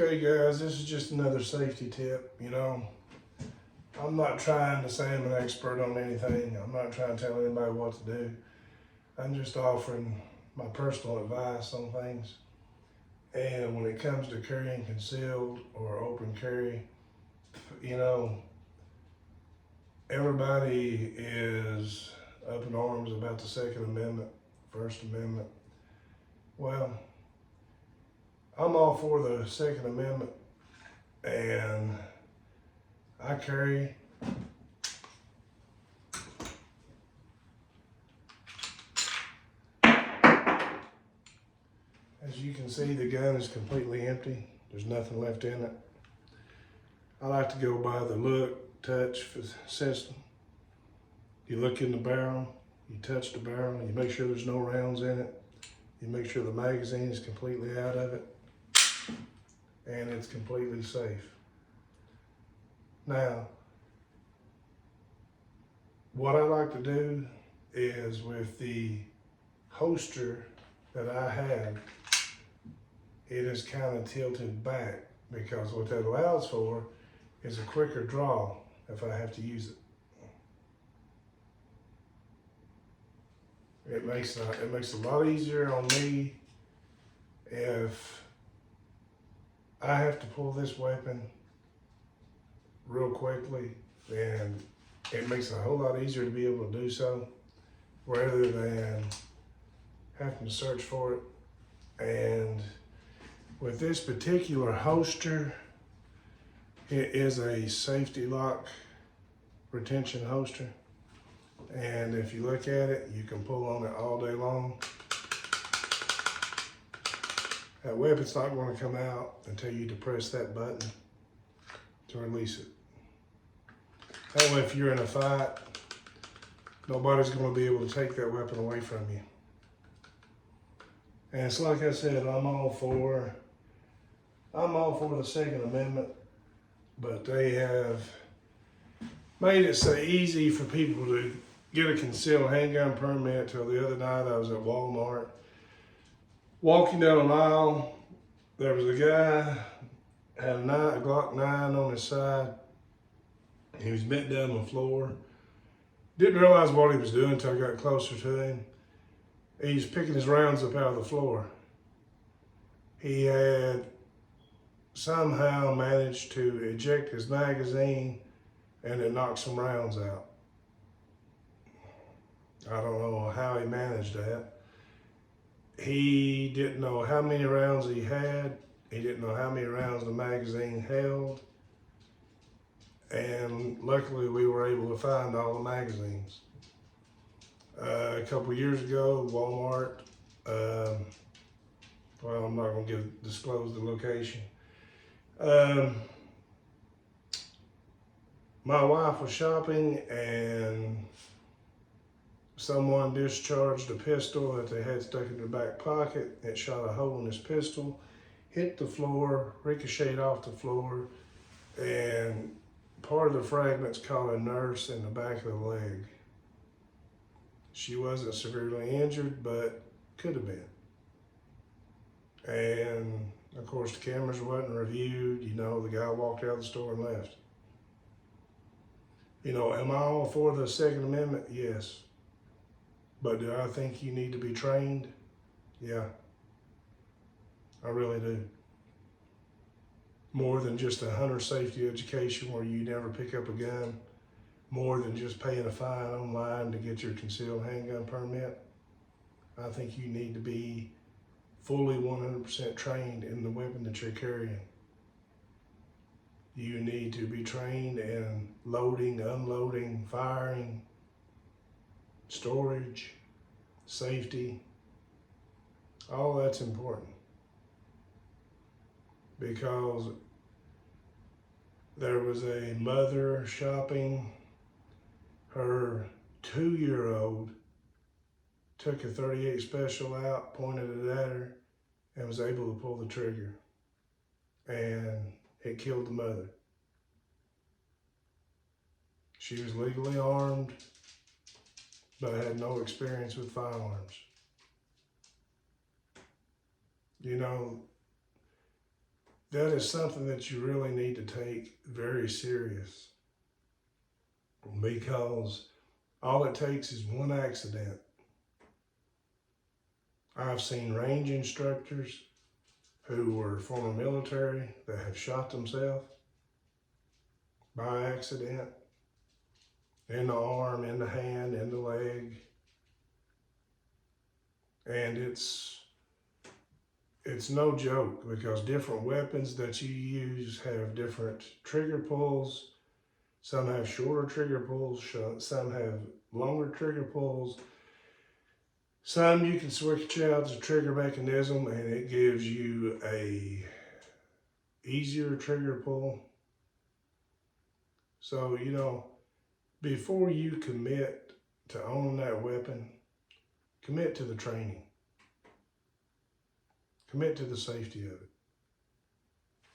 Okay guys, this is just another safety tip. I'm not trying to say I'm an expert on anything. I'm not trying to tell anybody what to do. I'm just offering my personal advice on things. And when it comes to carrying concealed or open carry, you know, everybody is up in arms about the Second Amendment, First Amendment. Well, I'm all for the Second Amendment, and I carry as you can see, the gun is completely empty. There's nothing left in it. I like to go by the look, touch system. You look in the barrel, you touch the barrel, you make sure there's no rounds in it. You make sure the magazine is completely out of it, and it's completely safe. Now, what I like to do is with the holster that I have, it is kind of tilted back because what that allows for is a quicker draw if I have to use it. It makes it a lot easier on me if I have to pull this weapon real quickly, and it makes it a whole lot easier to be able to do so rather than having to search for it. And with this particular holster, it is a safety lock retention holster. And if you look at it, you can pull on it all day long. That weapon's not going to come out until you depress that button to release it. That way, if you're in a fight, nobody's going to be able to take that weapon away from you. And it's like I said, I'm all for the Second Amendment, but they have made it so easy for people to get a concealed handgun permit. Till the other night, I was at Walmart, walking down an aisle. There was a guy had a Glock 9 on his side. He was bent down on the floor. Didn't realize what he was doing until I got closer to him. He was picking his rounds up out of the floor. He had somehow managed to eject his magazine, and it knocked some rounds out. I don't know how he managed that. He didn't know how many rounds he had. He didn't know how many rounds the magazine held. And luckily we were able to find all the magazines. A couple years ago, Walmart, well, I'm not gonna disclose the location. My wife was shopping, and someone discharged a pistol that they had stuck in their back pocket. It shot a hole in his pistol, hit the floor, ricocheted off the floor, and part of the fragments caught a nurse in the back of the leg. She wasn't severely injured, but could have been. And of course, the cameras wasn't reviewed. The guy walked out of the store and left. Am I all for the Second Amendment? Yes. But do I think you need to be trained? Yeah. I really do. More than just a hunter safety education where you never pick up a gun, more than just paying a fine online to get your concealed handgun permit. I think you need to be fully 100% trained in the weapon that you're carrying. You need to be trained in loading, unloading, firing, storage, safety. All that's important, because there was a mother shopping. Her 2-year-old took a .38 special out, pointed it at her, and was able to pull the trigger. And it killed the mother. She was legally armed, but had no experience with firearms. that is something that you really need to take very serious, because all it takes is one accident. I've seen range instructors who were former military that have shot themselves by accident, in the arm, in the hand, in the leg. And it's no joke, because different weapons that you use have different trigger pulls. Some have shorter trigger pulls, some have longer trigger pulls. Some you can switch out the trigger mechanism and it gives you a easier trigger pull. So, you know, before you commit to own that weapon, commit to the training. Commit to the safety of it.